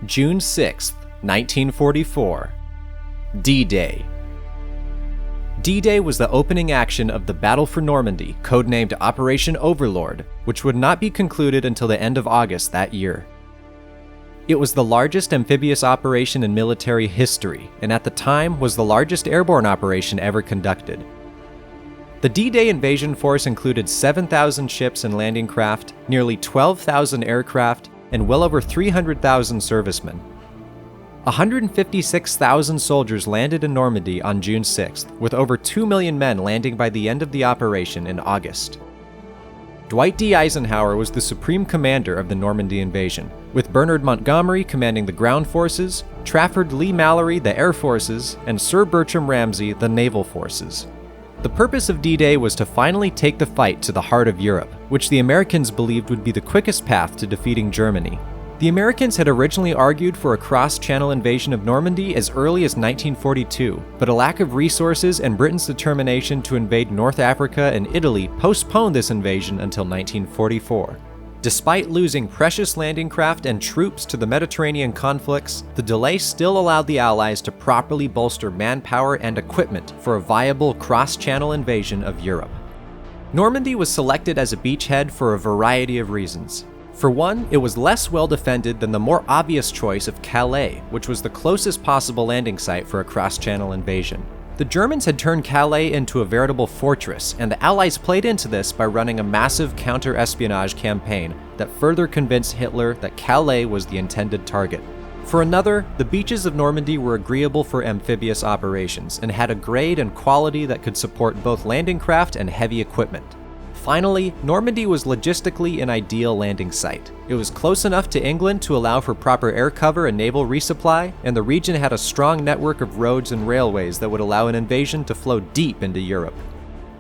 June 6, 1944. D-Day. D-Day was the opening action of the Battle for Normandy, codenamed Operation Overlord, which would not be concluded until the end of August that year. It was the largest amphibious operation in military history, and at the time was the largest airborne operation ever conducted. The D-Day invasion force included 7,000 ships and landing craft, nearly 12,000 aircraft, and well over 300,000 servicemen. 156,000 soldiers landed in Normandy on June 6th, with over 2 million men landing by the end of the operation in August. Dwight D. Eisenhower was the supreme commander of the Normandy invasion, with Bernard Montgomery commanding the ground forces, Trafford Lee Mallory the air forces, and Sir Bertram Ramsay the naval forces. The purpose of D-Day was to finally take the fight to the heart of Europe, which the Americans believed would be the quickest path to defeating Germany. The Americans had originally argued for a cross-channel invasion of Normandy as early as 1942, but a lack of resources and Britain's determination to invade North Africa and Italy postponed this invasion until 1944. Despite losing precious landing craft and troops to the Mediterranean conflicts, the delay still allowed the Allies to properly bolster manpower and equipment for a viable cross-channel invasion of Europe. Normandy was selected as a beachhead for a variety of reasons. For one, it was less well defended than the more obvious choice of Calais, which was the closest possible landing site for a cross-channel invasion. The Germans had turned Calais into a veritable fortress, and the Allies played into this by running a massive counter-espionage campaign that further convinced Hitler that Calais was the intended target. For another, the beaches of Normandy were agreeable for amphibious operations and had a grade and quality that could support both landing craft and heavy equipment. Finally, Normandy was logistically an ideal landing site. It was close enough to England to allow for proper air cover and naval resupply, and the region had a strong network of roads and railways that would allow an invasion to flow deep into Europe.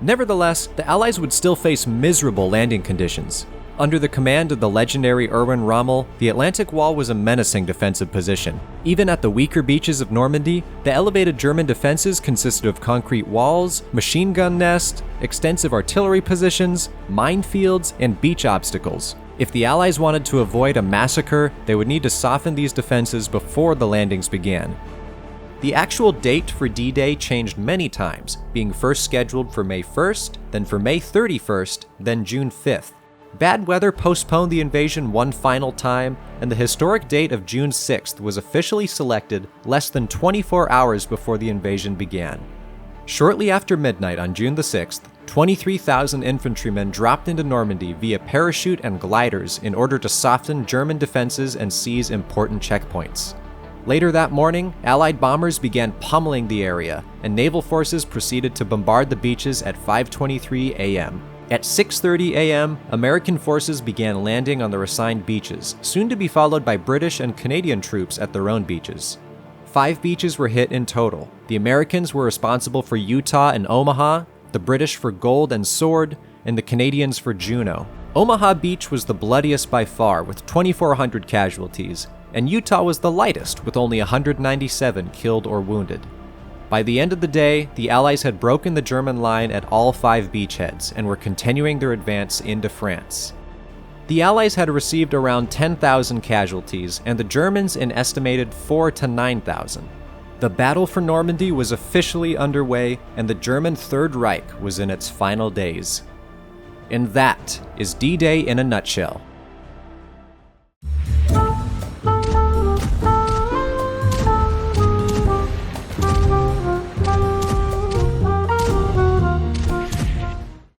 Nevertheless, the Allies would still face miserable landing conditions. Under the command of the legendary Erwin Rommel, the Atlantic Wall was a menacing defensive position. Even at the weaker beaches of Normandy, the elevated German defenses consisted of concrete walls, machine gun nests, extensive artillery positions, minefields, and beach obstacles. If the Allies wanted to avoid a massacre, they would need to soften these defenses before the landings began. The actual date for D-Day changed many times, being first scheduled for May 1st, then for May 31st, then June 5th. Bad weather postponed the invasion one final time, and the historic date of June 6th was officially selected less than 24 hours before the invasion began. Shortly after midnight on June the 6th, 23,000 infantrymen dropped into Normandy via parachute and gliders in order to soften German defenses and seize important checkpoints. Later that morning, Allied bombers began pummeling the area, and naval forces proceeded to bombard the beaches at 5:23 a.m. At 6:30 a.m., American forces began landing on their assigned beaches, soon to be followed by British and Canadian troops at their own beaches. 5 beaches were hit in total. The Americans were responsible for Utah and Omaha, the British for Gold and Sword, and the Canadians for Juno. Omaha Beach was the bloodiest by far, with 2,400 casualties, and Utah was the lightest, with only 197 killed or wounded. By the end of the day, the Allies had broken the German line at all 5 beachheads and were continuing their advance into France. The Allies had received around 10,000 casualties, and the Germans an estimated 4,000 to 9,000. The Battle for Normandy was officially underway, and the German Third Reich was in its final days. And that is D-Day in a nutshell.